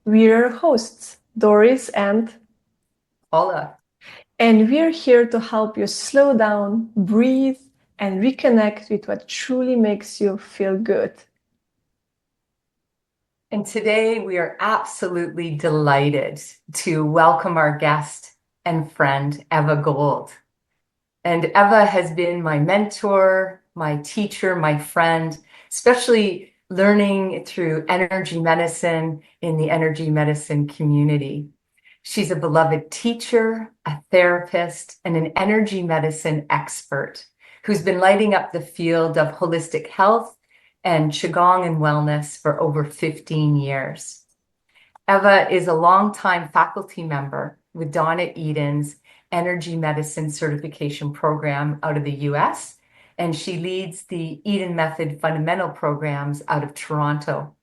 We're your hosts, Doris and Paula. and we're here to help you slow down, breathe, and reconnect with what truly makes you feel good. And today we are absolutely delighted to welcome our guest and friend, Eva Gold. And Eva has been my mentor, my teacher, my friend, especially learning through energy medicine in the energy medicine community. She's a beloved teacher, a therapist, and an energy medicine expert who's been lighting up the field of holistic health and Qigong and wellness for over 15 years. Eva is a longtime faculty member with Donna Eden's Energy Medicine Certification Program out of the US, and she leads the Eden Method Fundamental Programs out of Toronto.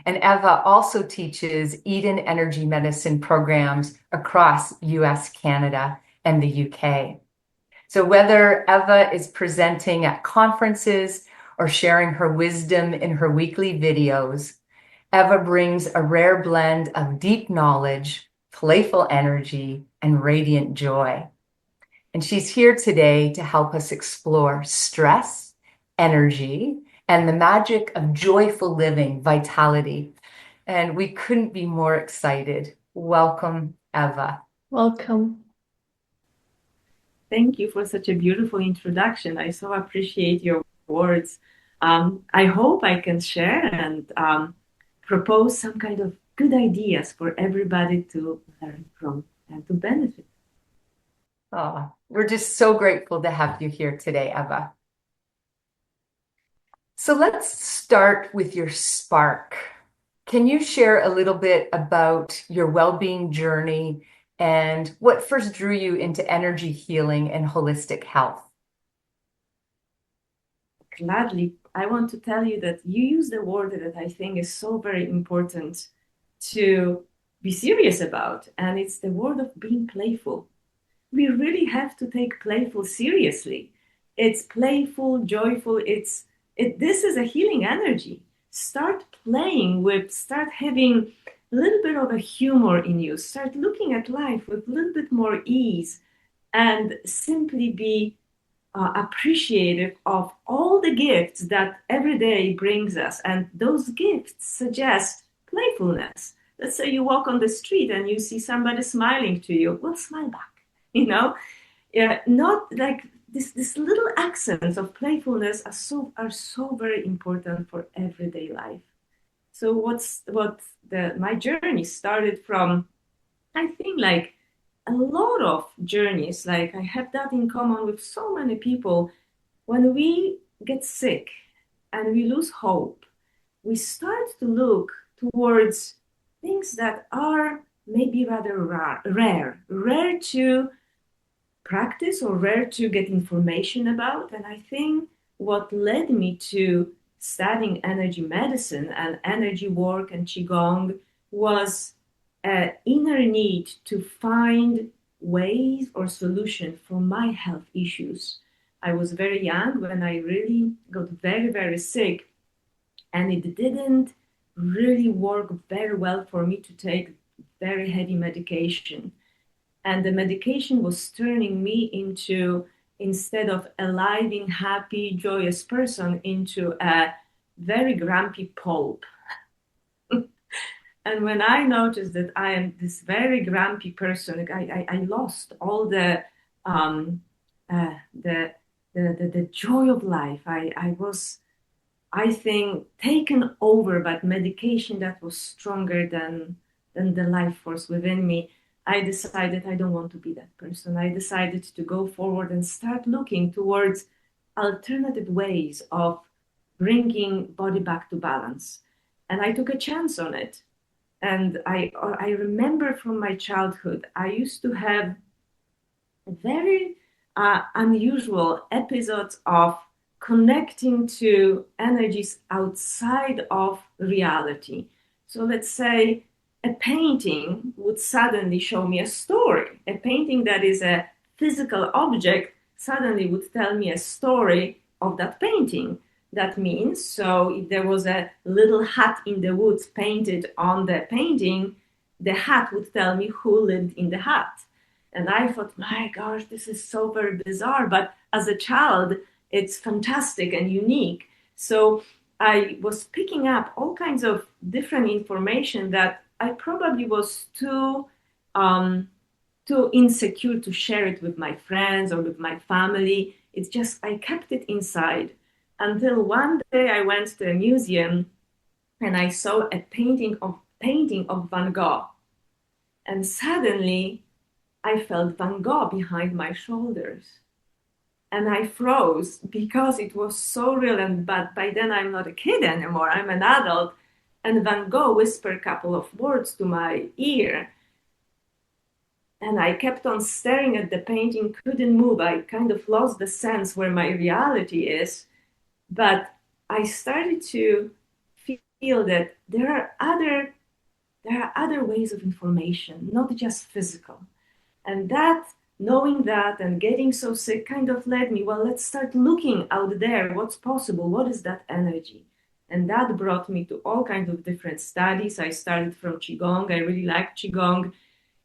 And Eva also teaches Eden Energy Medicine programs across US, Canada, and the UK. So whether Eva is presenting at conferences or sharing her wisdom in her weekly videos, Eva brings a rare blend of deep knowledge, playful energy, and radiant joy. And she's here today to help us explore stress, energy, and the magic of joyful living, vitality. And we couldn't be more excited. Welcome, Eva. Welcome. Thank you for such a beautiful introduction. I so appreciate your words. I hope I can share and propose some kind of good ideas for everybody to learn from and to benefit. Oh, we're just so grateful to have you here today, Eva. So let's start with your spark. Can you share a little bit about your well-being journey and what first drew you into energy healing and holistic health? Gladly, I want to tell you that you use the word that I think is so very important to be serious about, and it's the word of being playful. We really have to take playful seriously. It's playful, joyful. This is a healing energy. Start playing with, start having a little bit of a humor in you. Start looking at life with a little bit more ease and simply be appreciative of all the gifts that every day brings us. And those gifts suggest playfulness. Let's say you walk on the street and you see somebody smiling to you. Well, smile back, you know? Yeah, not like this little accents of playfulness are so very important for everyday life. So my journey started from, I think, like a lot of journeys, like I have that in common with so many people. When we get sick and we lose hope, we start to look towards things that are maybe rather rare to practice or rare to get information about. And I think what led me to studying energy medicine and energy work and Qigong was an inner need to find ways or solution for my health issues. I was very young when I really got very, very sick, and it didn't really work very well for me to take very heavy medication. And the medication was turning me into, instead of a living, happy, joyous person, into a very grumpy pulp. And when I noticed that I am this very grumpy person, I lost all uh, the, the joy of life. I was, I think, taken over by medication that was stronger than the life force within me. I decided I don't want to be that person. I decided to go forward and start looking towards alternative ways of bringing body back to balance. And I took a chance on it. And I remember from my childhood, I used to have very unusual episodes of connecting to energies outside of reality. So let's say a painting would suddenly show me a story. A painting that is a physical object suddenly would tell me a story of that painting. that means. So if there was a little hut in the woods painted on the painting, the hut would tell me who lived in the hut. And I thought, my gosh, this is so very bizarre. But as a child, it's fantastic and unique. So I was picking up all kinds of different information that I probably was too insecure to share it with my friends or with my family. It's just I kept it inside until one day I went to a museum and I saw a painting of Van Gogh. And suddenly I felt Van Gogh behind my shoulders. And I froze because it was so real. And but by then I'm not a kid anymore. I'm an adult. And Van Gogh whispered a couple of words to my ear. And I kept on staring at the painting, couldn't move. I kind of lost the sense where my reality is. But I started to feel that there are other ways of information, not just physical. And that knowing that and getting so sick kind of led me, well, let's start looking out there. What's possible? What is that energy? And that brought me to all kinds of different studies. I started from Qigong. I really liked Qigong.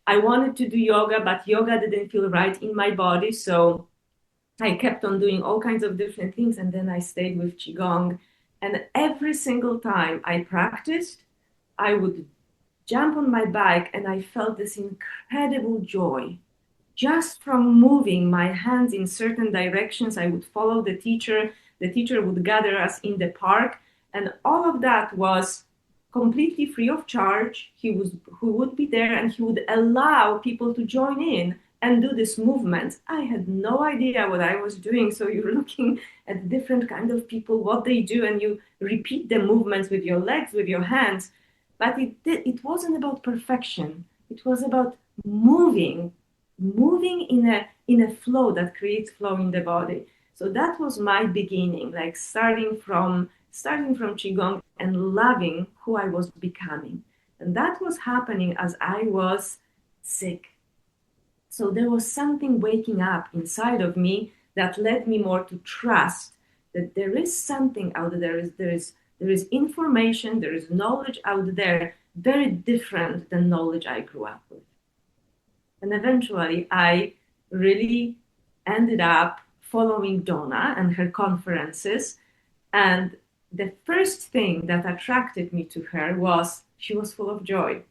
I wanted to do yoga, but yoga didn't feel right in my body. So I kept on doing all kinds of different things. And then I stayed with Qigong. And every single time I practiced, I would jump on my bike and I felt this incredible joy just from moving my hands in certain directions. I would follow the teacher. The teacher would gather us in the park. And all of that was completely free of charge. Who would be there and he would allow people to join in and do this movement. I had no idea what I was doing. So you're looking at different kind of people, what they do, and you repeat the movements with your legs, with your hands. But it wasn't about perfection. It was about moving in a flow that creates flow in the body. So that was my beginning, like starting from Qigong and loving who I was becoming. And that was happening as I was sick. So there was something waking up inside of me that led me more to trust that there is something out there. There is information, there is knowledge out there, very different than knowledge I grew up with. And eventually I really ended up following Donna and her conferences. And the first thing that attracted me to her was she was full of joy.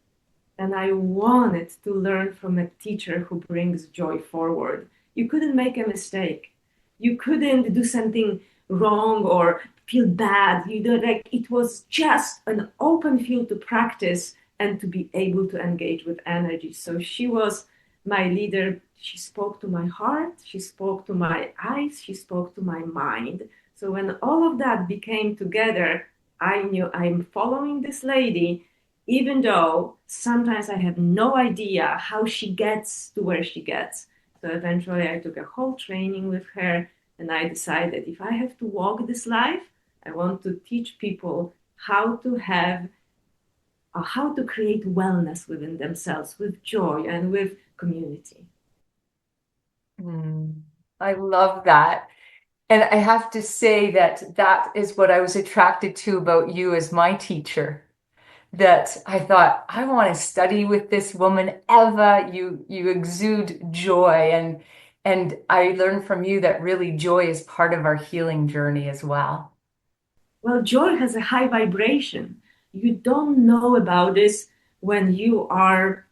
And I wanted to learn from a teacher who brings joy forward. You couldn't make a mistake. You couldn't do something wrong or feel bad. It was just an open field to practice and to be able to engage with energy. So she was my leader. She spoke to my heart. She spoke to my eyes. She spoke to my mind. So when all of that became together, I knew I'm following this lady, even though sometimes I have no idea how she gets to where she gets. So eventually I took a whole training with her and I decided if I have to walk this life, I want to teach people how to create wellness within themselves with joy and with community. I love that. And I have to say that that is what I was attracted to about you as my teacher. That I thought, I want to study with this woman, Eva. You exude joy, and I learned from you that really joy is part of our healing journey as well. Well, joy has a high vibration. You don't know about this when you are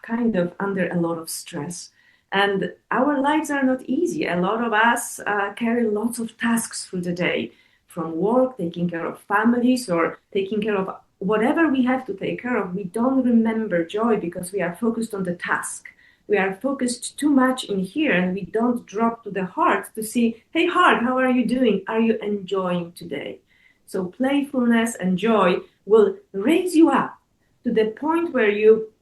kind of under a lot of stress. And our lives are not easy. A lot of us carry lots of tasks through the day, from work, taking care of families, or taking care of whatever we have to take care of. We don't remember joy because we are focused on the task. We are focused too much in here and we don't drop to the heart to see, hey, heart, how are you doing? Are you enjoying today? So playfulness and joy will raise you up to the point where you,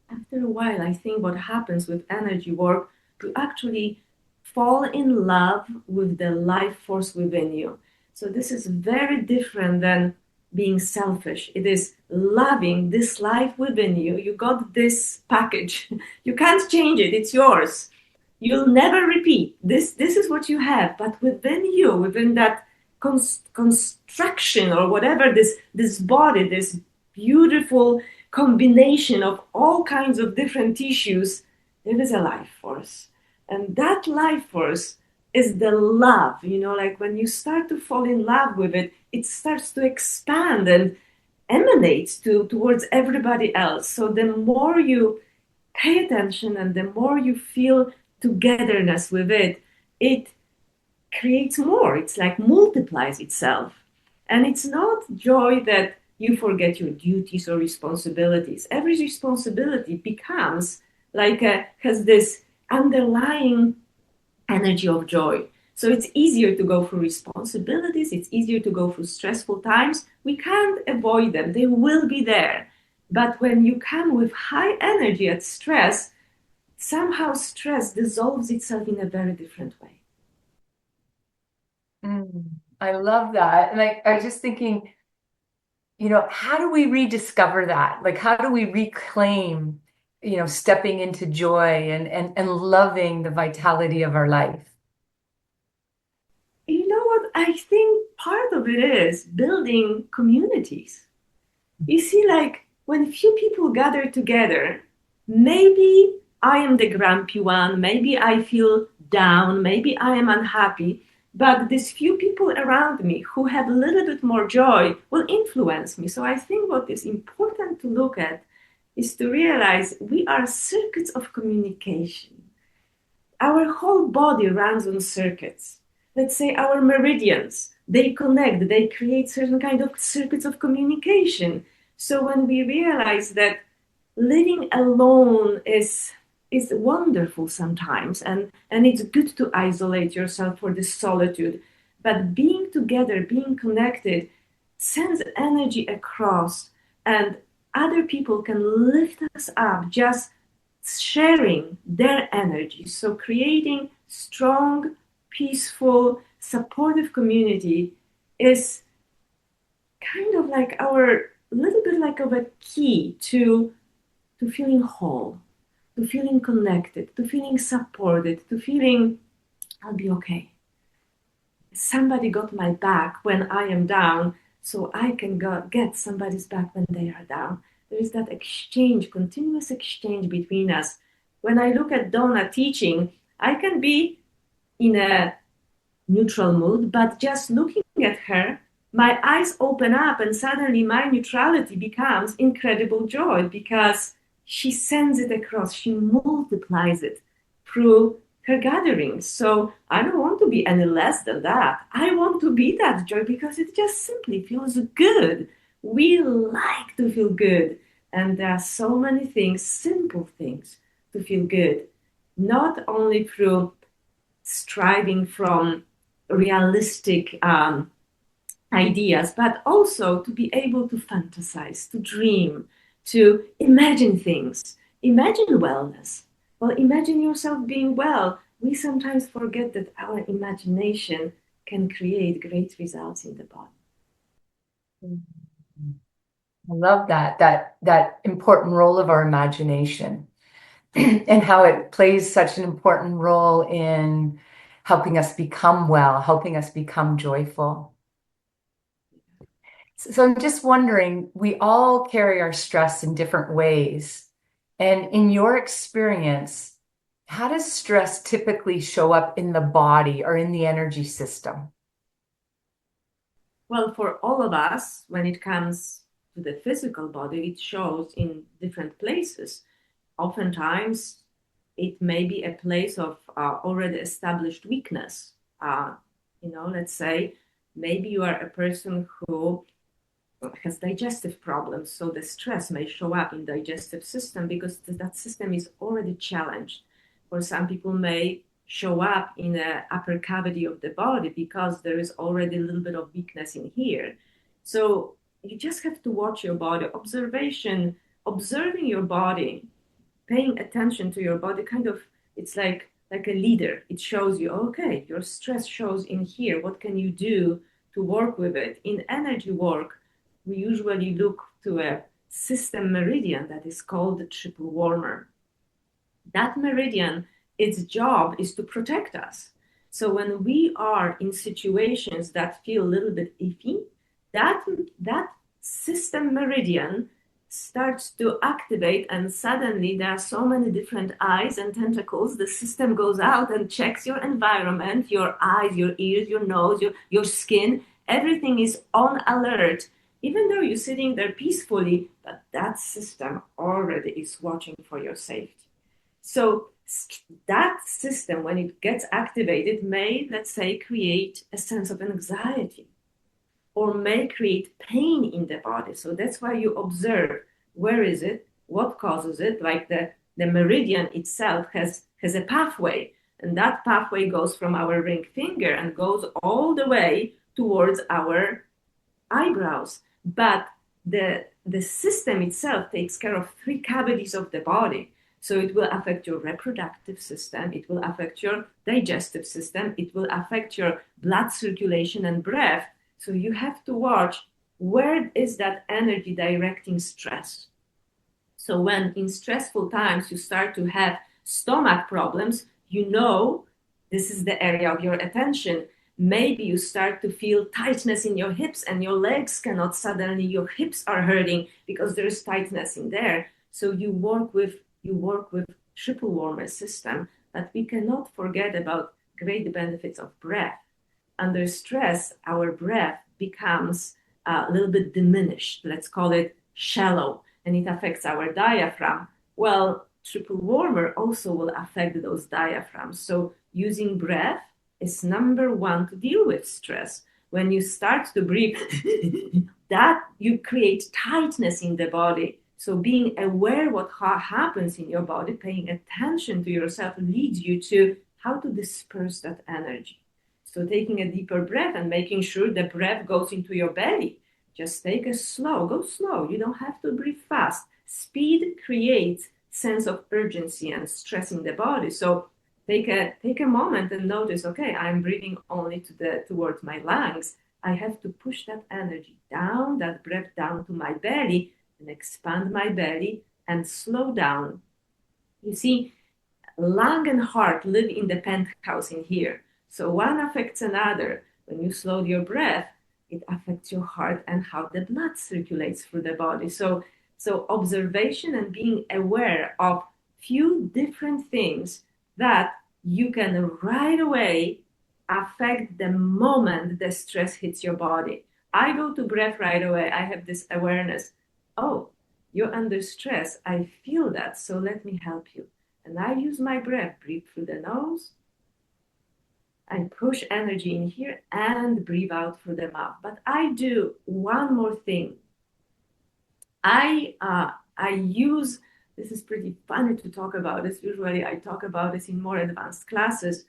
after a while, I think what happens with energy work, you actually fall in love with the life force within you. So this is very different than being selfish. It is loving this life within you. You got this package. You can't change it. It's yours. You'll never repeat. This is what you have. But within you, within that construction or whatever, this body, this beautiful combination of all kinds of different tissues, there is a life force. And that life force is the love, like when you start to fall in love with it, it starts to expand and emanates towards everybody else. So the more you pay attention and the more you feel togetherness with it, it creates more. It's like multiplies itself. And it's not joy that you forget your duties or responsibilities. Every responsibility becomes has this underlying energy of joy. So it's easier to go through responsibilities. It's easier to go through stressful times. We can't avoid them. They will be there. But when you come with high energy at stress, somehow stress dissolves itself in a very different way. I love that. And I was just thinking, how do we rediscover that? Like, how do we reclaim, stepping into joy and loving the vitality of our life? You know what? I think part of it is building communities. You see, like when few people gather together, maybe I am the grumpy one, maybe I feel down, maybe I am unhappy, but these few people around me who have a little bit more joy will influence me. So I think what is important to look at is to realize we are circuits of communication. Our whole body runs on circuits. Let's say our meridians, they connect, they create certain kind of circuits of communication. So when we realize that living alone is wonderful sometimes, and it's good to isolate yourself for this solitude, but being together, being connected sends energy across, and other people can lift us up just sharing their energy. So creating strong, peaceful, supportive community is kind of like our little bit like of a key to feeling whole, to feeling connected, to feeling supported, to feeling I'll be okay. Somebody got my back when I am down, so I can get somebody's back when they are down. There is that exchange, continuous exchange between us. When I look at Donna teaching, I can be in a neutral mood, but just looking at her, my eyes open up and suddenly my neutrality becomes incredible joy because she sends it across, she multiplies it through her gatherings. So I don't want to be any less than that. I want to be that joy because it just simply feels good. We like to feel good. And there are so many things, simple things, to feel good, not only through striving from realistic ideas, but also to be able to fantasize, to dream, to imagine things, imagine wellness. Well, imagine yourself being well. We sometimes forget that our imagination can create great results in the body. I love that important role of our imagination and how it plays such an important role in helping us become well, helping us become joyful. So I'm just wondering, we all carry our stress in different ways. And in your experience, how does stress typically show up in the body or in the energy system? Well, for all of us, when it comes to the physical body, it shows in different places. Oftentimes, it may be a place of already established weakness. Let's say maybe you are a person who has digestive problems, so the stress may show up in digestive system because that system is already challenged. Or some people may show up in the upper cavity of the body because there is already a little bit of weakness in here. So you just have to watch your body. Observing your body, paying attention to your body, kind of, it's like a leader. It shows you, okay, your stress shows in here. What can you do to work with it? In energy work, we usually look to a system meridian that is called the triple warmer. That meridian, its job is to protect us. So when we are in situations that feel a little bit iffy, that system meridian starts to activate, and suddenly there are so many different eyes and tentacles. The system goes out and checks your environment, your eyes, your ears, your nose, your skin. Everything is on alert, even though you're sitting there peacefully, but that system already is watching for your safety. So that system, when it gets activated, may, let's say, create a sense of anxiety or may create pain in the body. So that's why you observe, where is it, what causes it. Like the meridian itself has a pathway, and that pathway goes from our ring finger and goes all the way towards our eyebrows. But the system itself takes care of 3 cavities of the body. So it will affect your reproductive system, it will affect your digestive system, it will affect your blood circulation and breath. So you have to watch, where is that energy directing stress? So when in stressful times you start to have stomach problems, you know this is the area of your attention. Maybe you start to feel tightness in your hips and your legs cannot suddenly, your hips are hurting because there's tightness in there. So you work with triple warmer system, but we cannot forget about great benefits of breath. Under stress, our breath becomes a little bit diminished. Let's call it shallow, and it affects our diaphragm. Well, triple warmer also will affect those diaphragms. So using breath is number 1 to deal with stress. When you start to breathe, that you create tightness in the body. So being aware what happens in your body, paying attention to yourself, leads you to how to disperse that energy. So taking a deeper breath and making sure the breath goes into your belly. Just take go slow. You don't have to breathe fast. Speed creates sense of urgency and stress in the body. So take a moment and notice, okay, I'm breathing only towards my lungs. I have to push that energy down, that breath down to my belly, and expand my belly and slow down. You see, lung and heart live in the penthouse in here. So one affects another. When you slow your breath, it affects your heart and how the blood circulates through the body. So observation and being aware of few different things that you can right away affect the moment the stress hits your body. I go to breath right away. I have this awareness. Oh, you're under stress. I feel that. So let me help you. And I use my breath. Breathe through the nose. I push energy in here and breathe out through the mouth. But I do one more thing. I use, this is pretty funny to talk about this. Usually I talk about this in more advanced classes.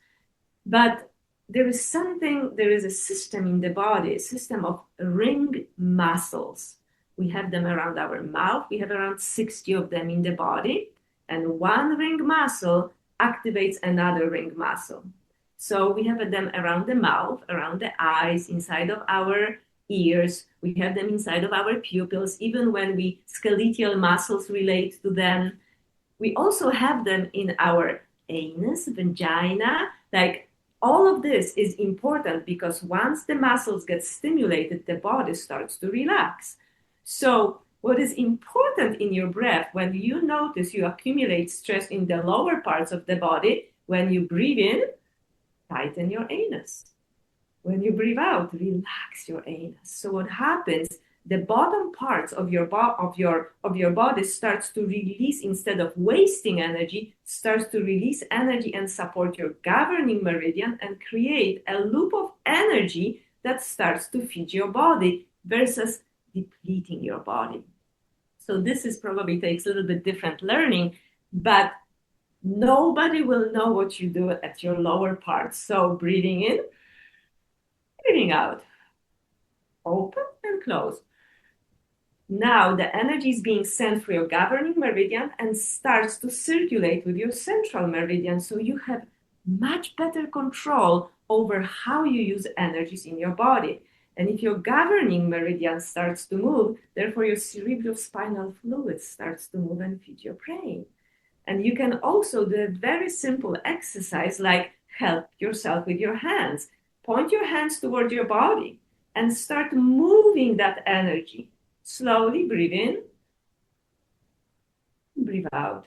But there is a system in the body, a system of ring muscles. We have them around our mouth. We have around 60 of them in the body. And one ring muscle activates another ring muscle. So we have them around the mouth, around the eyes, inside of our ears. We have them inside of our pupils, even when skeletal muscles relate to them. We also have them in our anus, vagina. Like, all of this is important because once the muscles get stimulated, the body starts to relax. So what is important in your breath, when you notice you accumulate stress in the lower parts of the body, when you breathe in, tighten your anus. When you breathe out, relax your anus. So what happens, the bottom parts of your body starts to release, instead of wasting energy, starts to release energy and support your governing meridian and create a loop of energy that starts to feed your body versus depleting your body. So this is probably takes a little bit different learning, but nobody will know what you do at your lower parts. So breathing in, breathing out, open and close. Now the energy is being sent through your governing meridian and starts to circulate with your central meridian. So you have much better control over how you use energies in your body. And if your governing meridian starts to move, therefore your cerebrospinal fluid starts to move and feed your brain. And you can also do a very simple exercise like help yourself with your hands. Point your hands toward your body and start moving that energy. Slowly breathe in, breathe out.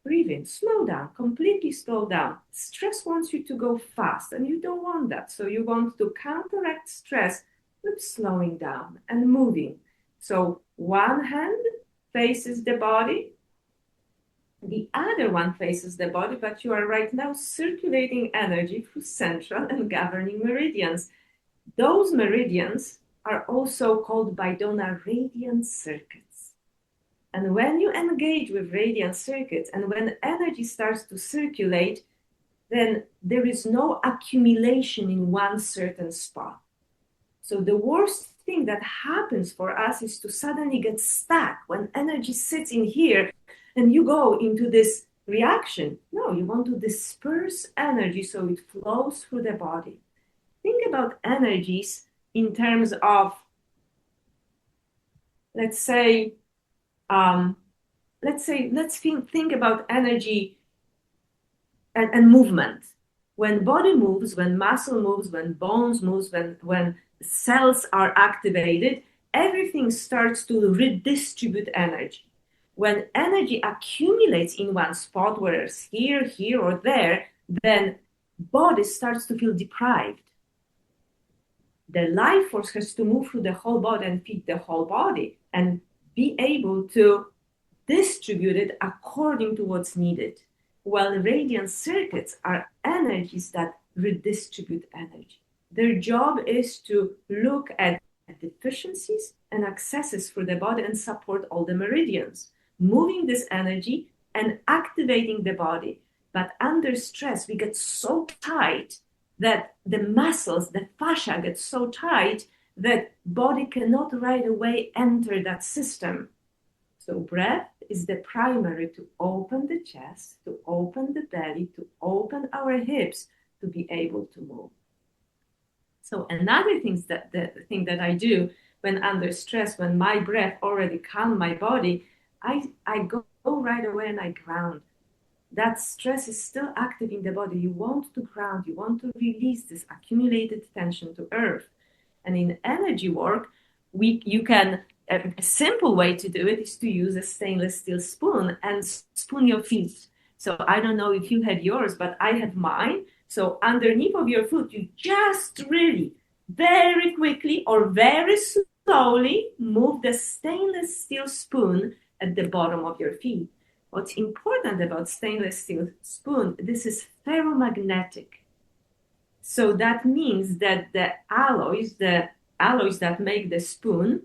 Breathe in, slow down, completely slow down. Stress wants you to go fast, and you don't want that. So you want to counteract stress with slowing down and moving. So one hand faces the body, the other one faces the body, but you are right now circulating energy through central and governing meridians. Those meridians are also called by Donna radiant circuits. And when you engage with radiant circuits and when energy starts to circulate, then there is no accumulation in one certain spot. So the worst thing that happens for us is to suddenly get stuck when energy sits in here and you go into this reaction. No, you want to disperse energy so it flows through the body. Think about energies in terms of, let's think about energy and movement. When body moves, when muscle moves, when bones moves, when cells are activated, everything starts to redistribute energy. When energy accumulates in one spot, whether it's here, or there, then body starts to feel deprived. The life force has to move through the whole body and feed the whole body and be able to distribute it according to what's needed. While radiant circuits are energies that redistribute energy. Their job is to look at deficiencies and accesses for the body and support all the meridians, moving this energy and activating the body. But under stress, we get so tight that the muscles, the fascia gets so tight that body cannot right away enter that system. So breath is the primary to open the chest, to open the belly, to open our hips, to be able to move. So another thing that I do when under stress, when my breath already calms my body, I go right away and I ground. That stress is still active in the body. You want to ground, you want to release this accumulated tension to earth. And in energy work, a simple way to do it is to use a stainless steel spoon and spoon your feet. So I don't know if you had yours, but I had mine. So underneath of your foot, you just really very quickly or very slowly move the stainless steel spoon at the bottom of your feet. What's important about stainless steel spoon, this is ferromagnetic. So that means that the alloys that make the spoon,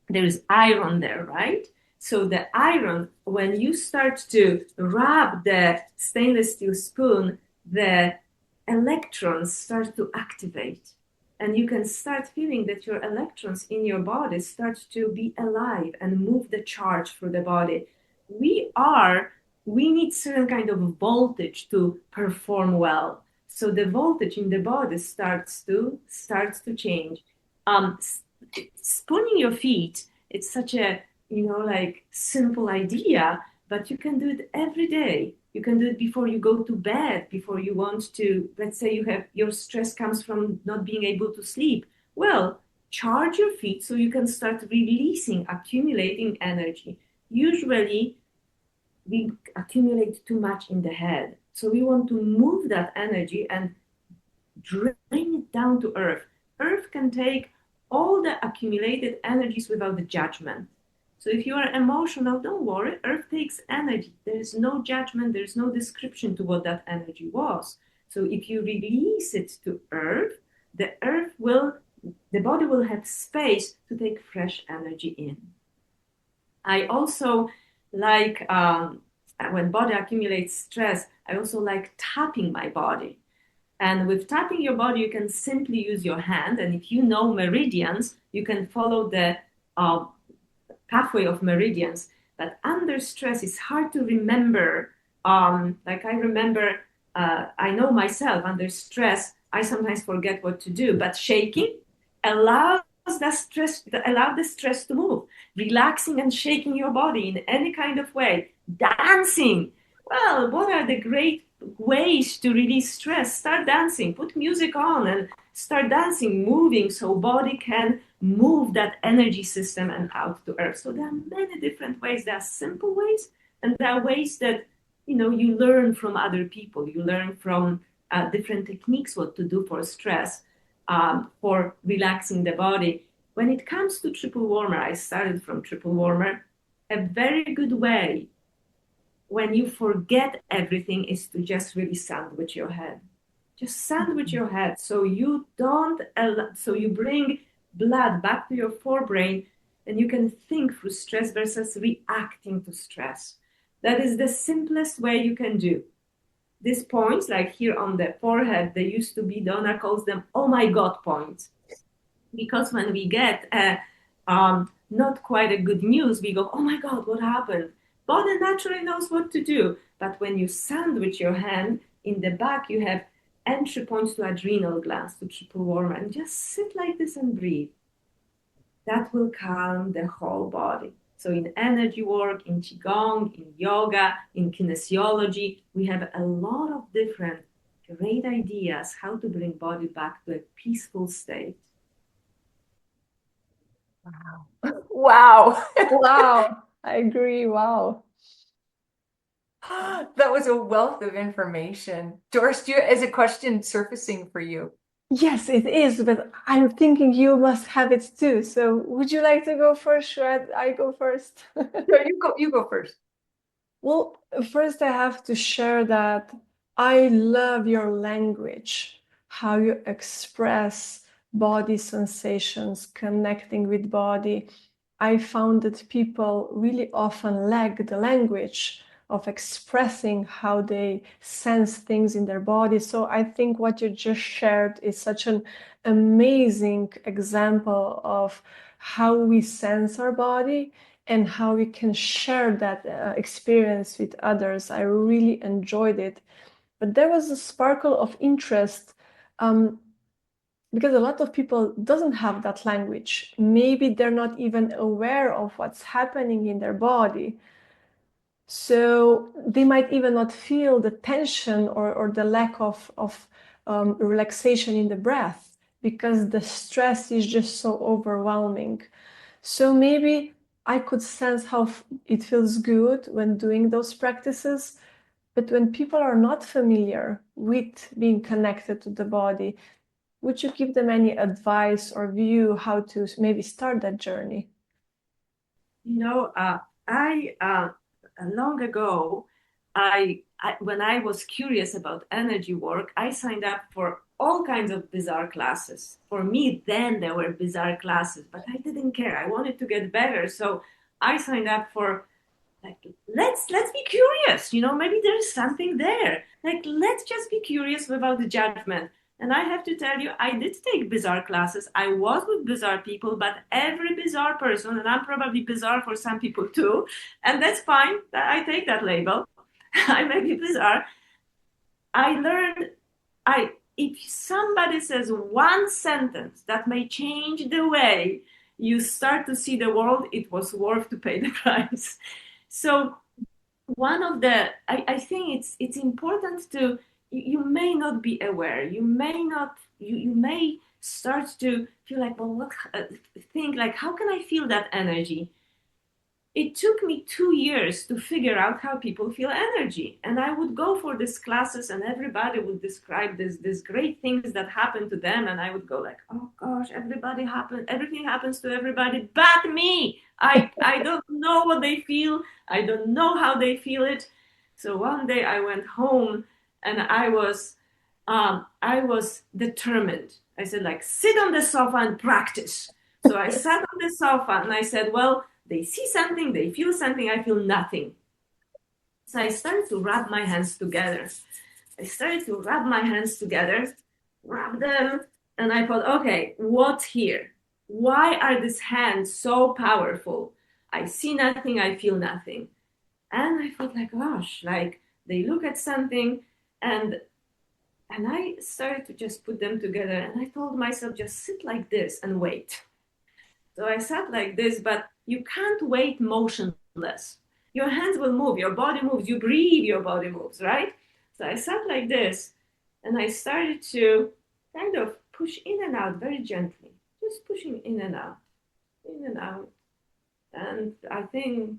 there is iron there, right? So the iron, when you start to rub the stainless steel spoon, the electrons start to activate. And you can start feeling that your electrons in your body start to be alive and move the charge through the body. We need certain kind of voltage to perform well. So the voltage in the body starts to change. Spooning your feet, it's such a simple idea, but you can do it every day. You can do it before you go to bed, before you want to, let's say your stress comes from not being able to sleep. Well, charge your feet so you can start releasing, accumulating energy. Usually we accumulate too much in the head. So we want to move that energy and drain it down to earth. Earth can take all the accumulated energies without the judgment. So if you are emotional, don't worry, earth takes energy. There is no judgment, there is no description to what that energy was. So if you release it to earth, the body will have space to take fresh energy in. I also like, when body accumulates stress, I also like tapping my body. And with tapping your body, you can simply use your hand. And if you know meridians, you can follow the pathway of meridians. But under stress, it's hard to remember. I know myself under stress, I sometimes forget what to do. But shaking allows the stress to move. Relaxing and shaking your body in any kind of way. Dancing. Well, what are the great ways to release stress. Start dancing, put music on and start dancing, moving, so body can move that energy system and out to earth. So there are many different ways. There are simple ways, and there are ways that you learn from other people. You learn from different techniques what to do for stress, for relaxing the body. When it comes to triple warmer, I started from triple warmer. A very good way when you forget everything is to just really sandwich your head. Just sandwich your head so you don't so you bring blood back to your forebrain and you can think through stress versus reacting to stress. That is the simplest way you can do. These points, like here on the forehead, they used to be, Donna calls them, oh my God points. Because when we get not quite a good news, we go, oh my God, what happened? Body naturally knows what to do. But when you sandwich your hand, in the back, you have entry points to adrenal glands, to triple warmer, and just sit like this and breathe. That will calm the whole body. So in energy work, in Qigong, in yoga, in kinesiology, we have a lot of different great ideas how to bring body back to a peaceful state. Wow. Wow. Wow, I agree. Wow. That was a wealth of information. Doris, is a question surfacing for you? Yes, it is, but I'm thinking you must have it too. So would you like to go first? Should I go first? No, you go first. Well, first I have to share that I love your language, how you express body sensations, connecting with body. I found that people really often lack the language of expressing how they sense things in their body. So I think what you just shared is such an amazing example of how we sense our body and how we can share that experience with others. I really enjoyed it. But there was a sparkle of interest because a lot of people doesn't have that language. Maybe they're not even aware of what's happening in their body. So they might even not feel the tension or the lack of relaxation in the breath because the stress is just so overwhelming. So maybe I could sense how it feels good when doing those practices. But when people are not familiar with being connected to the body, would you give them any advice or view how to maybe start that journey? I long ago, when I was curious about energy work, I signed up for all kinds of bizarre classes. For me, then there were bizarre classes, but I didn't care. I wanted to get better, so I signed up for like let's be curious. Maybe there's something there. Like let's just be curious without the judgment. And I have to tell you, I did take bizarre classes. I was with bizarre people, but every bizarre person, and I'm probably bizarre for some people too, and that's fine. I take that label. I may be bizarre. I learned, if somebody says one sentence that may change the way you start to see the world, it was worth to pay the price. So one of the I think it's important to you may not be aware, you may not you may start to feel like, well, what think like, how can I feel that energy? It took me 2 years to figure out how people feel energy, and I would go for these classes and everybody would describe this great things that happen to them, and I would go like, oh gosh, everything happens to everybody but me. I don't know what they feel, I don't know how they feel it. So one day I went home and I was determined. I said, like, sit on the sofa and practice. So I sat on the sofa and I said, well, they see something, they feel something, I feel nothing. So I started to rub my hands together. Rub them, and I thought, okay, what's here? Why are these hands so powerful? I see nothing, I feel nothing. And I thought, like, gosh, like they look at something, and I started to just put them together, and I told myself, just sit like this and wait. So I sat like this, but you can't wait motionless. Your hands will move, your body moves, you breathe, your body moves, right? So I sat like this, and I started to kind of push in and out very gently, just pushing in and out, in and out. And I think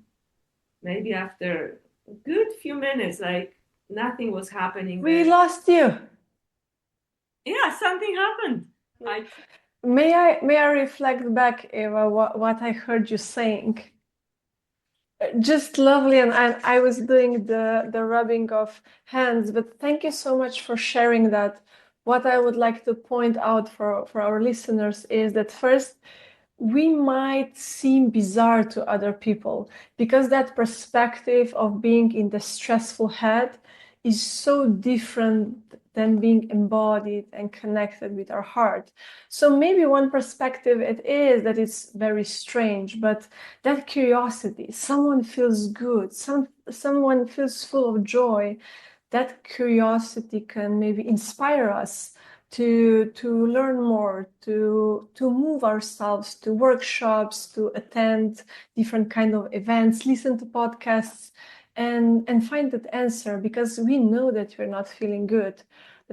maybe after a good few minutes, like nothing was happening We there. lost you. Yeah, something happened. I May I reflect back, Eva, what I heard you saying? Just lovely, and I was doing the rubbing of hands, but thank you so much for sharing that. What I would like to point out for our listeners is that first, we might seem bizarre to other people because that perspective of being in the stressful head is so different than being embodied and connected with our heart. So maybe one perspective it is that it's very strange, but that curiosity, someone feels good, someone feels full of joy, that curiosity can maybe inspire us to learn more, to move ourselves to workshops, to attend different kind of events, listen to podcasts, and find that answer, because we know that we're not feeling good.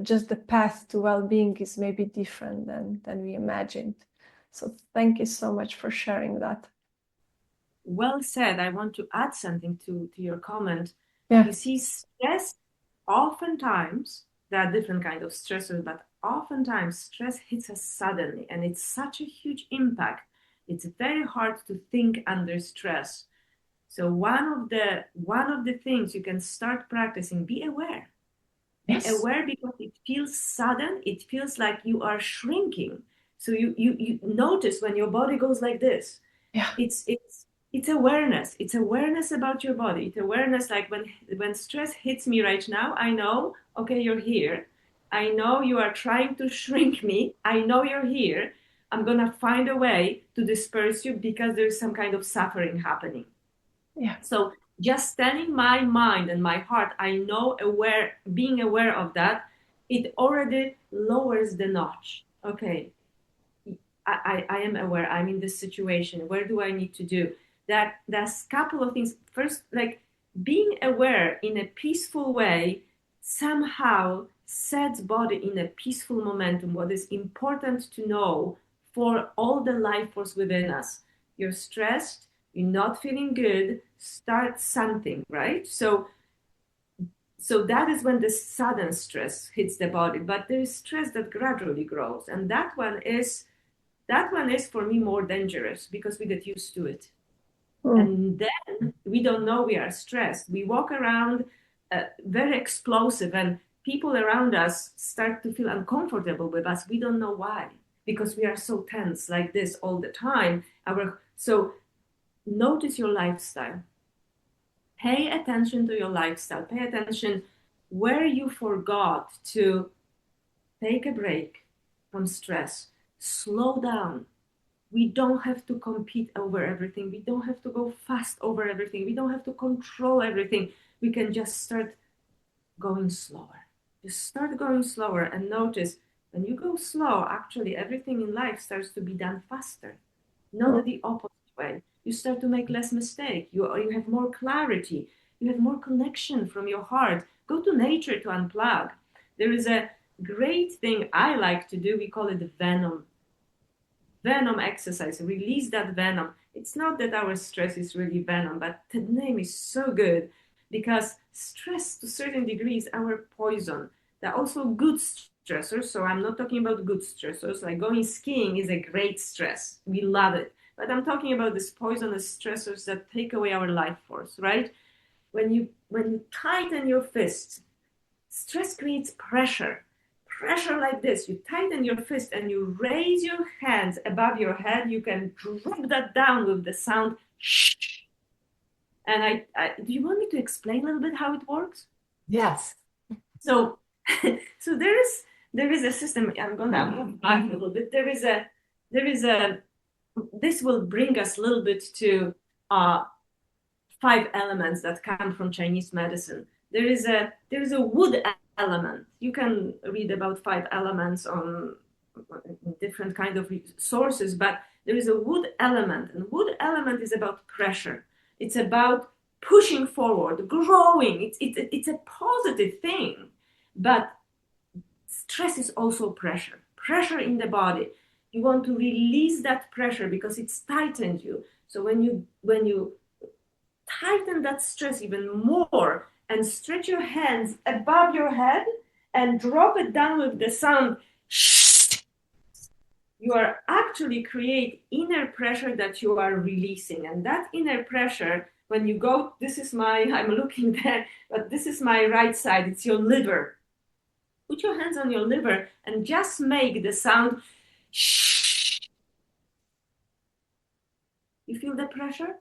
Just the path to well-being is maybe different than we imagined. So thank you so much for sharing that. well said. I want to add something to your comment. Yeah. You see, stress, oftentimes, there are different kinds of stressors, but oftentimes stress hits us suddenly, and it's such a huge impact. It's very hard to think under stress. So one of the things you can start practicing, be aware. Be Yes. aware because it feels sudden, it feels like you are shrinking. So you notice when your body goes like this. Yeah. It's awareness. It's awareness about your body. It's awareness, like when stress hits me right now, I know, okay, you're here. I know you are trying to shrink me. I know you're here. I'm gonna find a way to disperse you because there's some kind of suffering happening. Yeah. So just standing my mind and my heart, I know, being aware of that, it already lowers the notch. Okay, I am aware. I'm in this situation. Where do I need to do that? There's a couple of things. First, like being aware in a peaceful way somehow sets body in a peaceful momentum. What is important to know for all the life force within us. You're stressed. You're not feeling good. Start something, right? So that is when the sudden stress hits the body. But there is stress that gradually grows, and that one is for me more dangerous because we get used to it. And then we don't know we are stressed. We walk around very explosive, and people around us start to feel uncomfortable with us. We don't know why, because we are so tense like this all the time. So notice your lifestyle. Pay attention to your lifestyle. Pay attention where you forgot to take a break from stress. Slow down. We don't have to compete over everything. We don't have to go fast over everything. We don't have to control everything. We can just start going slower. Just start going slower and notice when you go slow, actually everything in life starts to be done faster, not the opposite way. You start to make less mistake. You have more clarity. You have more connection from your heart. Go to nature to unplug. There is a great thing I like to do. We call it venom exercise. Release that venom. It's not that our stress is really venom, but the name is so good because stress to certain degrees our poison. There are also good stressors. So I'm not talking about good stressors. Like going skiing is a great stress. We love it. But I'm talking about these poisonous stressors that take away our life force, right? When you tighten your fists, stress creates pressure. Pressure like this. You tighten your fist and you raise your hands above your head. You can drop that down with the sound shh. And do you want me to explain a little bit how it works? Yes. So, so there is a system. I'm gonna move back a little bit. There is a. This will bring us a little bit to 5 elements that come from Chinese medicine. There is a wood element. You can read about 5 elements on different kind of sources, but there is a wood element, and wood element is about pressure. It's about pushing forward, growing. It's a positive thing. But stress is also pressure, pressure in the body. You want to release that pressure because it's tightened you. So when you tighten that stress even more and stretch your hands above your head and drop it down with the sound, you are actually create inner pressure that you are releasing. And that inner pressure, when you go, this is my, I'm looking there, but this is my right side, it's your liver. Put your hands on your liver and just make the sound. You feel the pressure?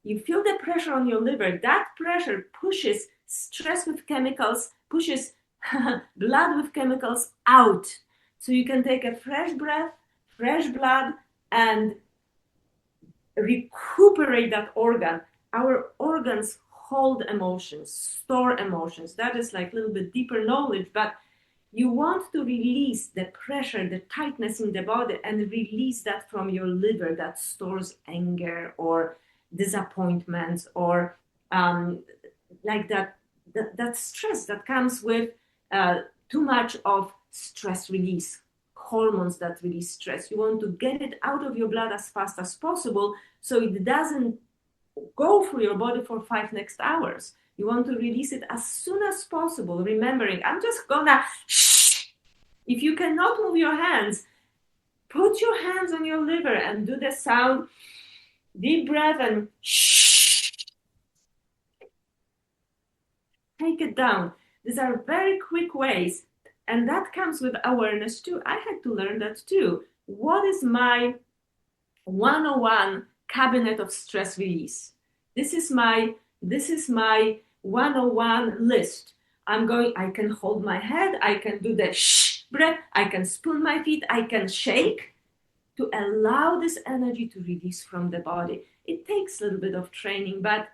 You feel the pressure on your liver. That pressure pushes stress with chemicals, pushes blood with chemicals out. So you can take a fresh breath, fresh blood, and recuperate that organ. Our organs hold emotions, store emotions. That is like a little bit deeper knowledge, but you want to release the pressure, the tightness in the body, and release that from your liver that stores anger or disappointments or like that stress that comes with too much of stress release, hormones that release stress. You want to get it out of your blood as fast as possible so it doesn't go through your body for 5 next hours. You want to release it as soon as possible, remembering, I'm just gonna shh. If you cannot move your hands, put your hands on your liver and do the sound, deep breath and shh. Take it down. These are very quick ways. And that comes with awareness too. I had to learn that too. What is my 101 cabinet of stress release? This is my 101 list. I can hold my head, I can do the shh breath, I can spoon my feet, I can shake to allow this energy to release from the body. It takes a little bit of training, but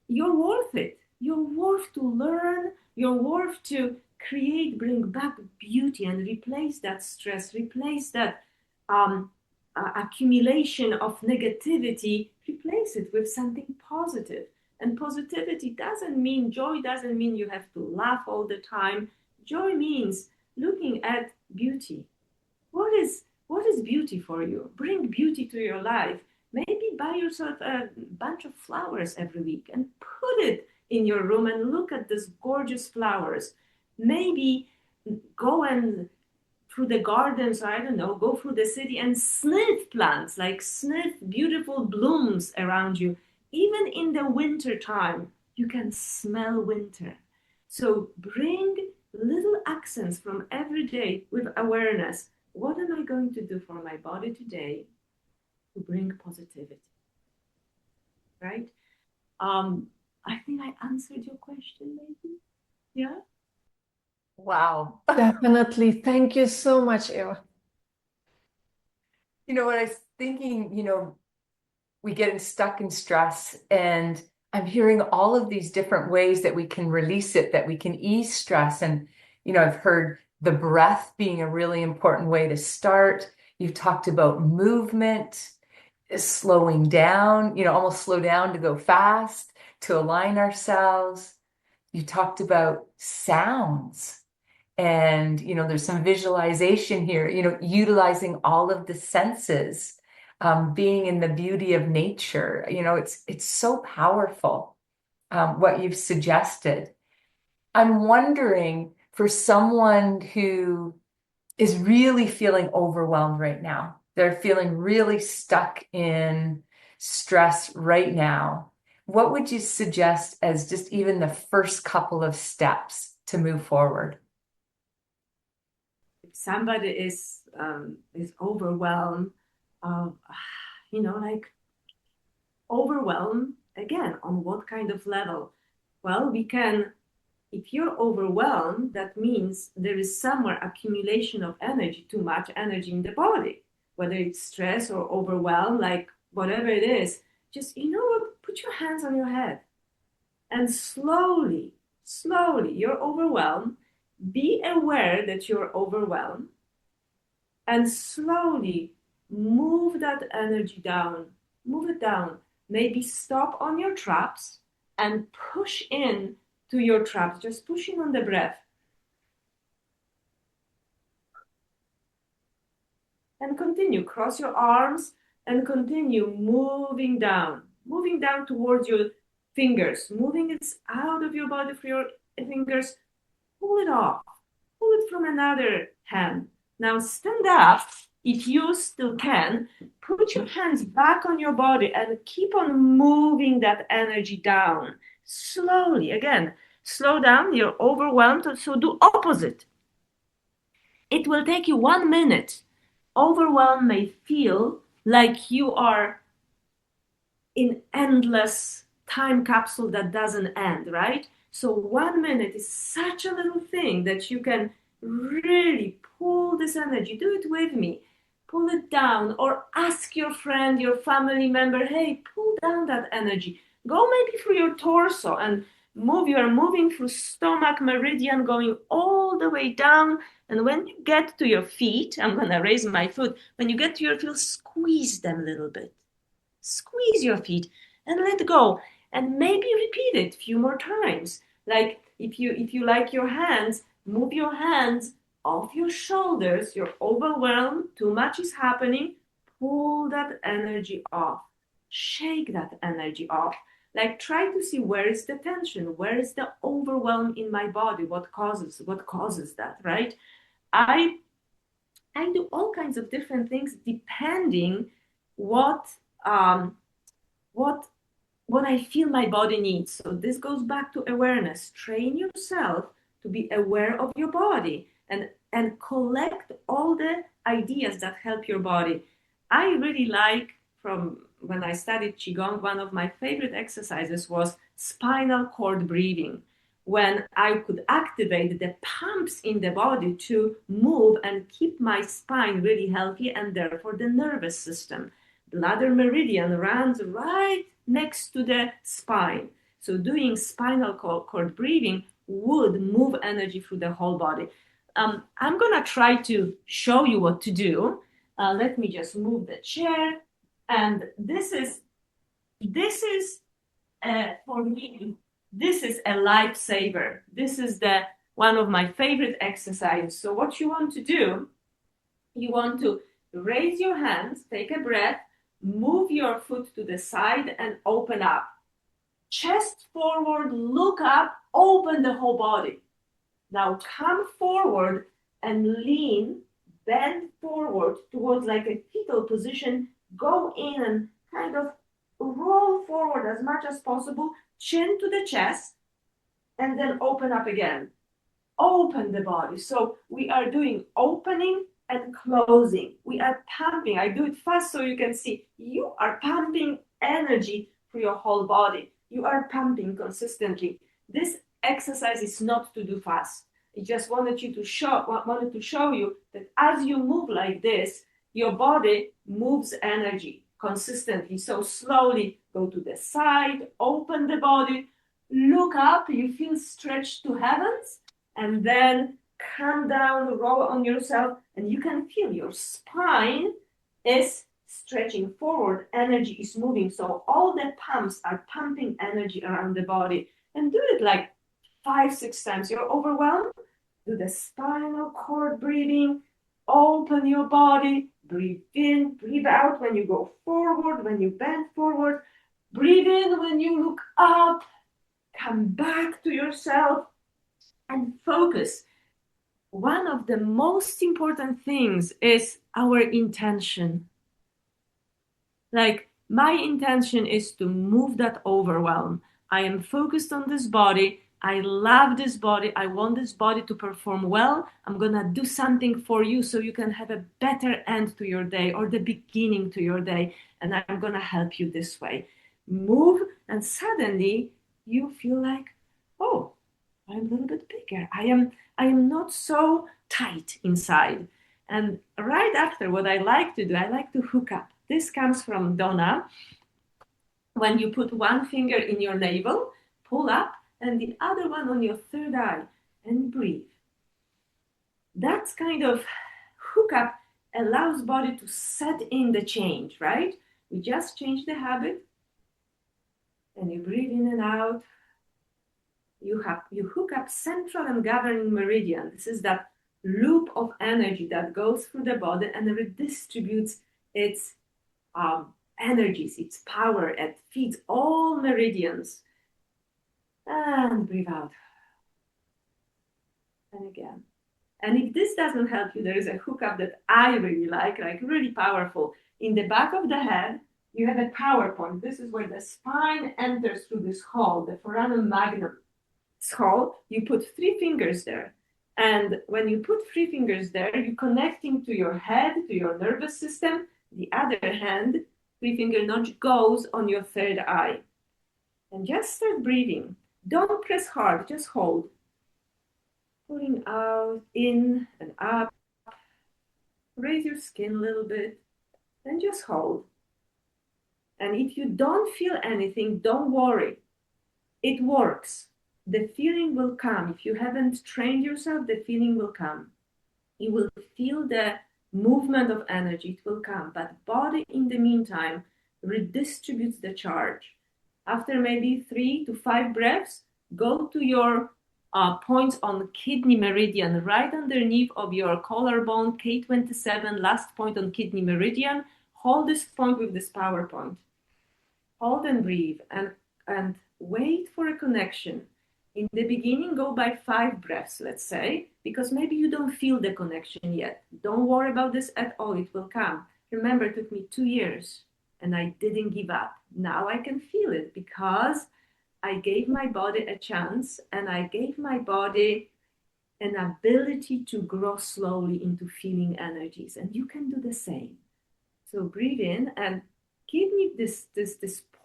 you're worth it. You're worth to learn, you're worth to create, bring back beauty and replace that stress, replace that accumulation of negativity, replace it with something positive. And positivity doesn't mean, joy doesn't mean you have to laugh all the time. Joy means looking at beauty. What is beauty for you? Bring beauty to your life. Maybe buy yourself a bunch of flowers every week and put it in your room and look at these gorgeous flowers. Maybe go and through the gardens, I don't know, go through the city and sniff plants, like sniff beautiful blooms around you. Even in the winter time, you can smell winter. So bring little accents from every day with awareness. What am I going to do for my body today to bring positivity? Right? I think I answered your question, maybe. Yeah. Wow. Definitely. Thank you so much, Eva. You know, what I was thinking, we get stuck in stress, and I'm hearing all of these different ways that we can release it, that we can ease stress. And, I've heard the breath being a really important way to start. You've talked about movement, slowing down, almost slow down to go fast, to align ourselves. You talked about sounds. And, there's some visualization here, utilizing all of the senses, being in the beauty of nature. It's so powerful, what you've suggested. I'm wondering, for someone who is really feeling overwhelmed right now, they're feeling really stuck in stress right now, what would you suggest as just even the first couple of steps to move forward? If somebody is overwhelmed, like overwhelmed again on what kind of level? Well, if you're overwhelmed, that means there is somewhere accumulation of energy, too much energy in the body, whether it's stress or overwhelm, like whatever it is. Just, what, put your hands on your head and slowly, you're overwhelmed. Be aware that you're overwhelmed and slowly move that energy down. Move it down. Maybe stop on your traps and push in to your traps, just pushing on the breath. And continue, cross your arms and continue moving down towards your fingers, moving it out of your body for your fingers. Pull it off, pull it from another hand. Now stand up if you still can. Put your hands back on your body and keep on moving that energy down slowly. Again, slow down, you're overwhelmed, so do opposite. It will take you 1 minute. Overwhelm may feel like you are in endless time capsule that doesn't end, right? So 1 minute is such a little thing that you can really pull this energy. Do it with me. Pull it down, or ask your friend, your family member, hey, pull down that energy. Go maybe through your torso and move. You are moving through stomach meridian, going all the way down. And when you get to your feet, I'm going to raise my foot. When you get to your feet, squeeze them a little bit. Squeeze your feet and let go. And maybe repeat it a few more times. Like if you like your hands, move your hands off your shoulders. You're overwhelmed. Too much is happening. Pull that energy off. Shake that energy off. Like try to see where is the tension, where is the overwhelm in my body, what causes that, right? I do all kinds of different things depending what what I feel my body needs. So this goes back to awareness. Train yourself to be aware of your body and collect all the ideas that help your body. I really like, from when I studied Qigong, one of my favorite exercises was spinal cord breathing, when I could activate the pumps in the body to move and keep my spine really healthy, and therefore the nervous system. Bladder meridian runs right next to the spine. So doing spinal cord breathing would move energy through the whole body. I'm gonna try to show you what to do. Let me just move the chair. And this is for me, this is a lifesaver. This is one of my favorite exercises. So what you want to do, you want to raise your hands, take a breath, move your foot to the side and open up. Chest forward, look up, open the whole body. Now come forward and lean, bend forward towards like a fetal position. Go in and kind of roll forward as much as possible, chin to the chest, and then open up again. Open the body. So we are doing opening and closing. We are pumping. I do it fast so you can see. You are pumping energy through your whole body. You are pumping consistently. This exercise is not to do fast. I just wanted to show you that as you move like this, your body moves energy consistently. So slowly go to the side, open the body, look up, you feel stretched to heavens, and then come down, roll on yourself, and you can feel your spine is stretching forward, energy is moving. So all the pumps are pumping energy around the body. And do it like 5-6 times. You're overwhelmed? Do the spinal cord breathing, open your body, breathe in, breathe out when you go forward, when you bend forward, breathe in when you look up, come back to yourself and focus. One of the most important things is our intention. Like, my intention is to move that overwhelm. I am focused on this body. I love this body. I want this body to perform well. I'm going to do something for you so you can have a better end to your day or the beginning to your day. And I'm going to help you this way. Move, and suddenly you feel like, oh, I'm a little bit bigger. I am not so tight inside. And right after, what I like to do, I like to hook up. This comes from Donna. When you put one finger in your navel, pull up, and the other one on your third eye, and breathe. That's kind of hookup allows body to set in the change, right? We just change the habit, and you breathe in and out. you hook up central and governing meridian. This is that loop of energy that goes through the body and redistributes its energies, its power, and feeds all meridians. And breathe out. And again. And if this doesn't help you, there is a hookup that I really like really powerful. In the back of the head, you have a power point. This is where the spine enters through this hole, the foramen magnum hole. You put 3 fingers there. And when you put 3 fingers there, you're connecting to your head, to your nervous system. The other hand, 3-finger notch goes on your third eye. And just start breathing. Don't press hard, just hold. Pulling out, in and up. Raise your skin a little bit and just hold. And if you don't feel anything, don't worry. It works. The feeling will come. If you haven't trained yourself, the feeling will come. You will feel the movement of energy. It will come. But body, in the meantime, redistributes the charge. After maybe 3 to 5 breaths, go to your points on kidney meridian, right underneath of your collarbone, K27, last point on kidney meridian. Hold this point with this power point. Hold and breathe and wait for a connection. In the beginning, go by 5 breaths, let's say, because maybe you don't feel the connection yet. Don't worry about this at all. It will come. Remember, it took me 2 years and I didn't give up. Now I can feel it because I gave my body a chance and I gave my body an ability to grow slowly into feeling energies. And you can do the same. So breathe in and give me this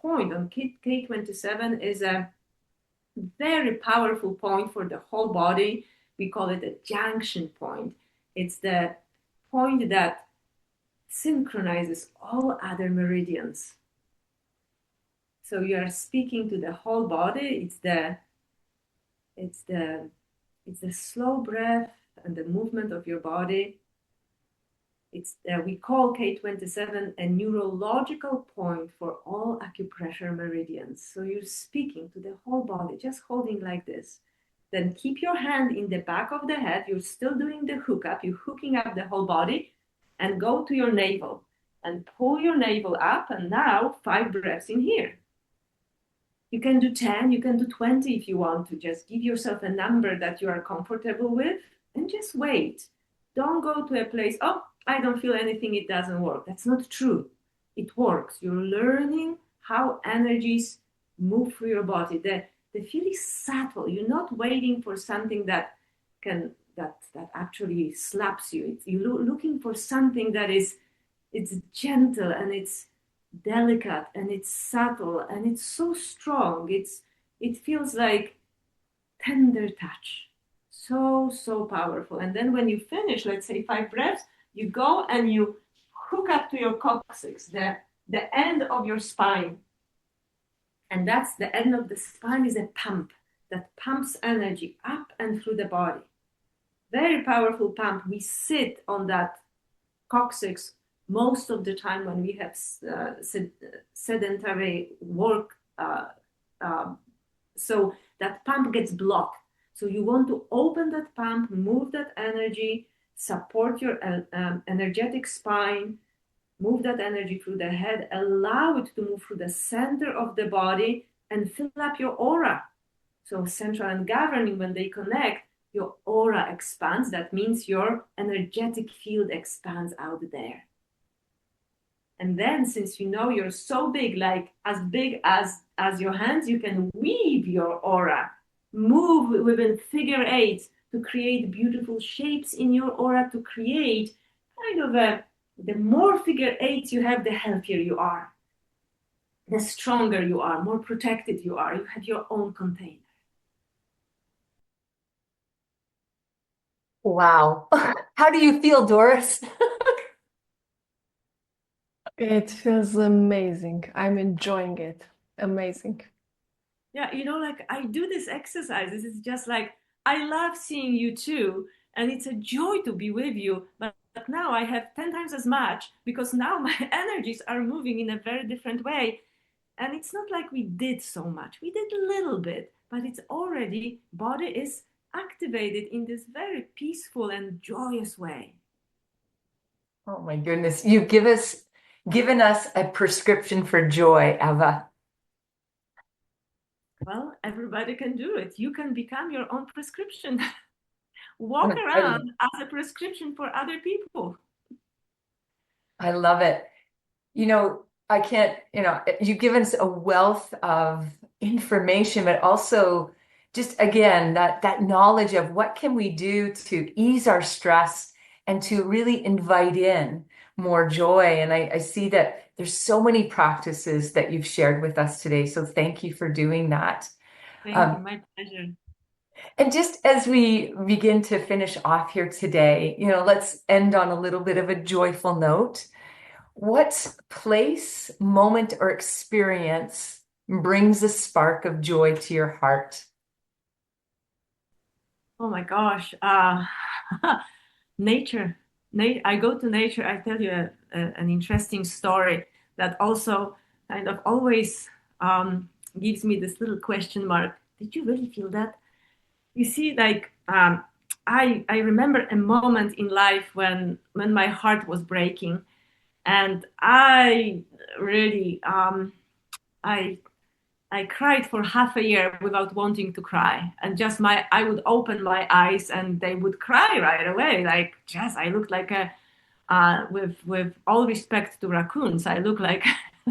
point on K27 is a very powerful point for the whole body. We call it a junction point. It's the point that synchronizes all other meridians. So you are speaking to the whole body. It's the slow breath and the movement of your body. We call K27 a neurological point for all acupressure meridians. So you're speaking to the whole body, just holding like this. Then keep your hand in the back of the head. You're still doing the hookup. You're hooking up the whole body and go to your navel and pull your navel up. And now 5 breaths in here. You can do 10, you can do 20 if you want to. Just give yourself a number that you are comfortable with and just wait. Don't go to a place, oh, I don't feel anything, it doesn't work. That's not true. It works. You're learning how energies move through your body. The feel is subtle. You're not waiting for something that actually slaps you. You're looking for something that it's gentle and it's delicate and it's subtle and it's so strong. It feels like tender touch. So powerful. And then when you finish, let's say 5 breaths, you go and you hook up to your coccyx, the end of your spine. And that's the end of the spine is a pump that pumps energy up and through the body. Very powerful pump. We sit on that coccyx most of the time when we have sedentary work. So that pump gets blocked. So you want to open that pump, move that energy, support your energetic spine, move that energy through the head, allow it to move through the center of the body and fill up your aura. So central and governing, when they connect, your aura expands. That means your energetic field expands out there. And then since you know you're so big, like as big as your hands, you can weave your aura, move within figure eights to create beautiful shapes in your aura, to create kind of the more figure eights you have, the healthier you are, the stronger you are, more protected you are. You have your own container. Wow. How do you feel, Doris? It feels amazing. I'm enjoying it. Amazing. Yeah, like I do this exercises. It's just like I love seeing you too, and it's a joy to be with you. But now I have 10 times as much because now my energies are moving in a very different way. And it's not like we did so much. We did a little bit, but it's already, body is activated in this very peaceful and joyous way. Oh my goodness. You've given us a prescription for joy, Eva. Well, everybody can do it. You can become your own prescription. Walk around as a prescription for other people. I love it. I can't, you've given us a wealth of information, but also just again, that knowledge of what can we do to ease our stress and to really invite in more joy. And I see that there's so many practices that you've shared with us today. So thank you for doing that. Thank you, my pleasure. And just as we begin to finish off here today, let's end on a little bit of a joyful note. What place, moment, or experience brings a spark of joy to your heart? Oh my gosh. Nature. I go to nature. I tell you an interesting story that also kind of always gives me this little question mark. Did you really feel that? You see, like I remember a moment in life when my heart was breaking, and I really I cried for half a year without wanting to cry, and just I would open my eyes and they would cry right away. Like, just I looked like a with all respect to raccoons, I look like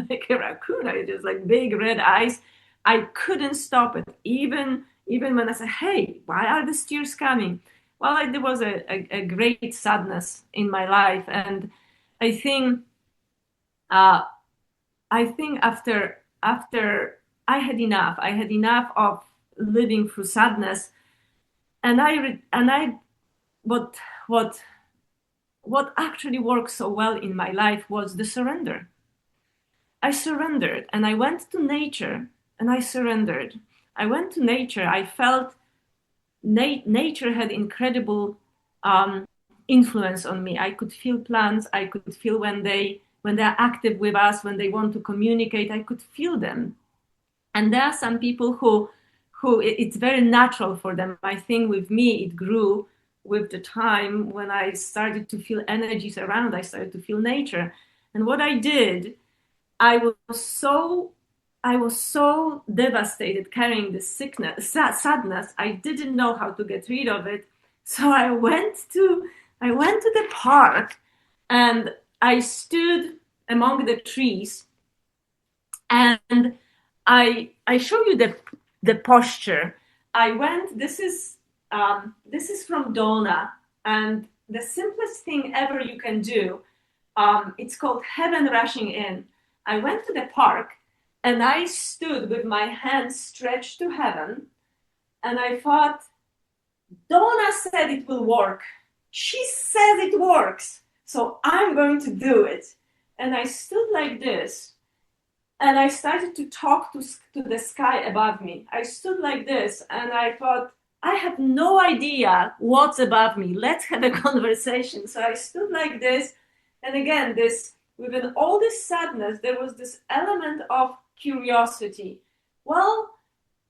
like a raccoon. I just like big red eyes. I couldn't stop it, even when I said, "Hey, why are the tears coming?" Well, there was a great sadness in my life, and I think uh, after I had enough. I had enough of living through sadness, and I what what what actually worked so well in my life was the surrender. I surrendered, and I went to nature, and I surrendered. I went to nature. I felt nature had incredible influence on me. I could feel plants. I could feel when they're active with us, when they want to communicate. I could feel them. And there are some people who it's very natural for them. I think with me it grew with the time. When I started to feel energies around, I started to feel nature. And what I did, I was so I was so devastated carrying this sadness. I didn't know how to get rid of it. So I went to the park, and I stood among the trees, and I show you the posture. I went. This is from Donna, and the simplest thing ever you can do. It's called Heaven Rushing In. I went to the park, and I stood with my hands stretched to heaven, and I thought, Donna said it will work. She says it works, so I'm going to do it. And I stood like this, and I started to talk to the sky above me. I stood like this, and I thought, I have no idea what's above me. Let's have a conversation. So I stood like this, and again, within all this sadness, there was this element of curiosity. Well,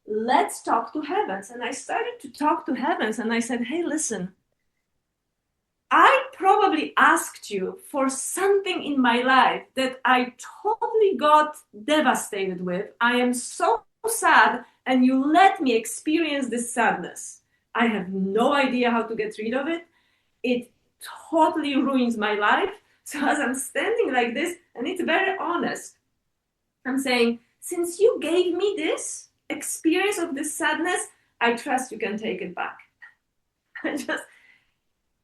let's talk to heavens. And I started to talk to heavens, and I said, hey, listen, I probably asked you for something in my life that I totally got devastated with. I am so sad, and you let me experience this sadness. I have no idea how to get rid of it. It totally ruins my life. So as I'm standing like this, and it's very honest, I'm saying, since you gave me this experience of this sadness, I trust you can take it back.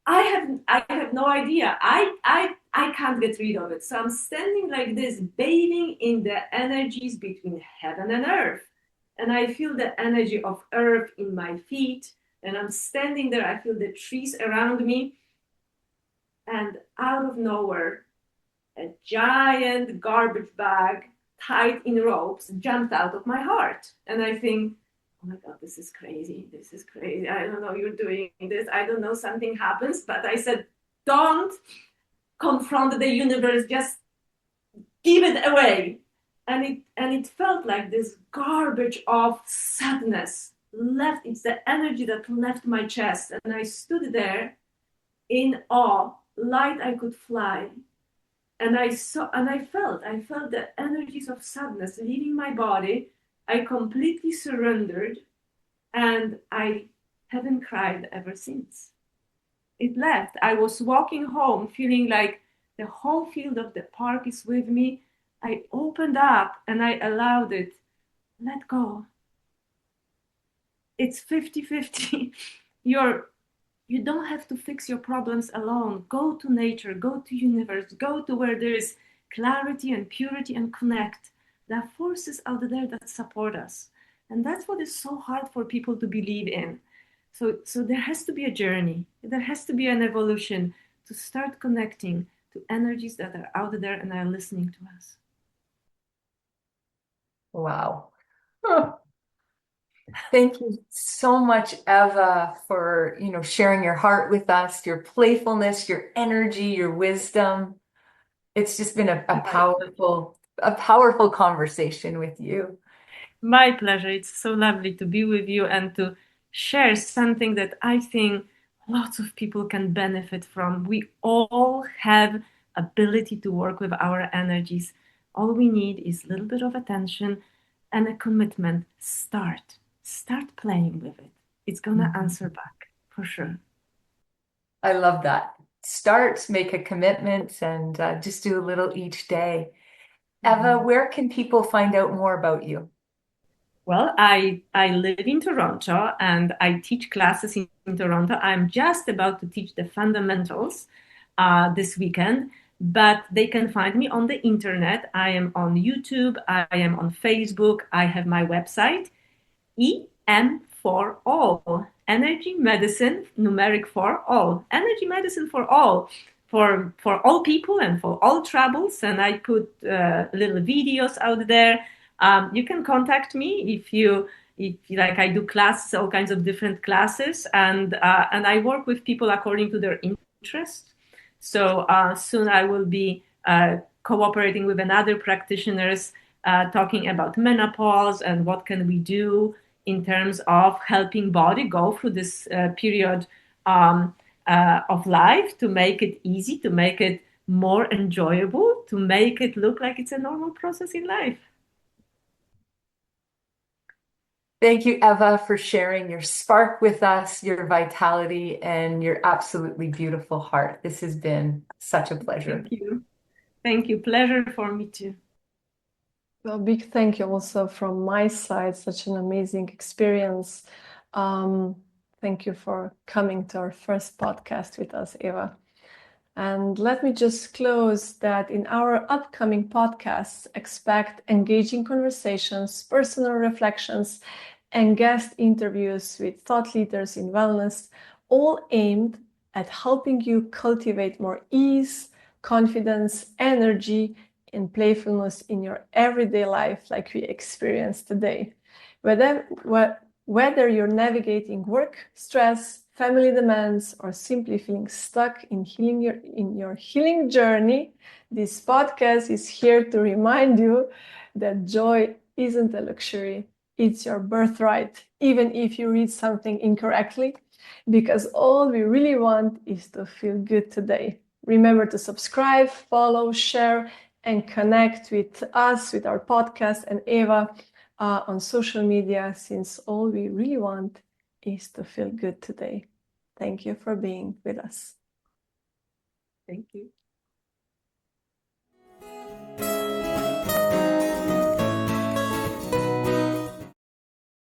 I have no idea. I can't get rid of it. So I'm standing like this, bathing in the energies between heaven and earth. And I feel the energy of earth in my feet. And I'm standing there, I feel the trees around me. And out of nowhere, a giant garbage bag tied in ropes jumped out of my heart. And I think, oh my God, this is crazy. This is crazy. I don't know, you're doing this. I don't know, something happens. But I said, don't confront the universe, just give it away. And it felt like this garbage of sadness left, it's the energy that left my chest. And I stood there in awe, light I could fly. And I saw, and I felt the energies of sadness leaving my body. I completely surrendered, and I haven't cried ever since. It left. I was walking home feeling like the whole field of the park is with me. I opened up and I allowed it. Let go. It's 50-50. You're you don't have to fix your problems alone. Go to nature, go to universe, go to where there is clarity and purity and connect. There are forces out there that support us. And that's what is so hard for people to believe in. So there has to be a journey. There has to be an evolution to start connecting to energies that are out there and are listening to us. Wow. Thank you so much, Eva, for, sharing your heart with us, your playfulness, your energy, your wisdom. It's just been a powerful conversation with you. My pleasure. It's so lovely to be with you and to share something that I think lots of people can benefit from. We all have ability to work with our energies. All we need is a little bit of attention and a commitment. Start playing with it. It's gonna answer back for sure. I love that. Start, make a commitment, and just do a little each day. Eva, where can people find out more about you? Well, I live in Toronto and I teach classes in Toronto. I'm just about to teach the fundamentals this weekend, but they can find me on the internet. I am on YouTube, I am on Facebook, I have my website, EM for all. Energy medicine, numeric for all. Energy medicine for all people and for all troubles. And I put little videos out there. You can contact me if like I do classes, all kinds of different classes, and I work with people according to their interest. So soon I will be cooperating with another practitioners talking about menopause and what can we do in terms of helping body go through this period of life to make it easy, to make it more enjoyable, to make it look like it's a normal process in life. Thank you, Eva, for sharing your spark with us, your vitality, and your absolutely beautiful heart. This has been such a pleasure. Thank you. Thank you. Pleasure for me too. Well, big thank you also from my side. Such an amazing experience. Thank you for coming to our first podcast with us, Eva. And let me just close that in our upcoming podcasts, expect engaging conversations, personal reflections, and guest interviews with thought leaders in wellness, all aimed at helping you cultivate more ease, confidence, energy, and playfulness in your everyday life like we experience today. Whether you're navigating work, stress, family demands, or simply feeling stuck in your healing journey, this podcast is here to remind you that joy isn't a luxury, it's your birthright, even if you read something incorrectly, because all we really want is to feel good today. Remember to subscribe, follow, share, and connect with us, with our podcast and Eva on social media, since all we really want is to feel good today. Thank you for being with us. Thank you.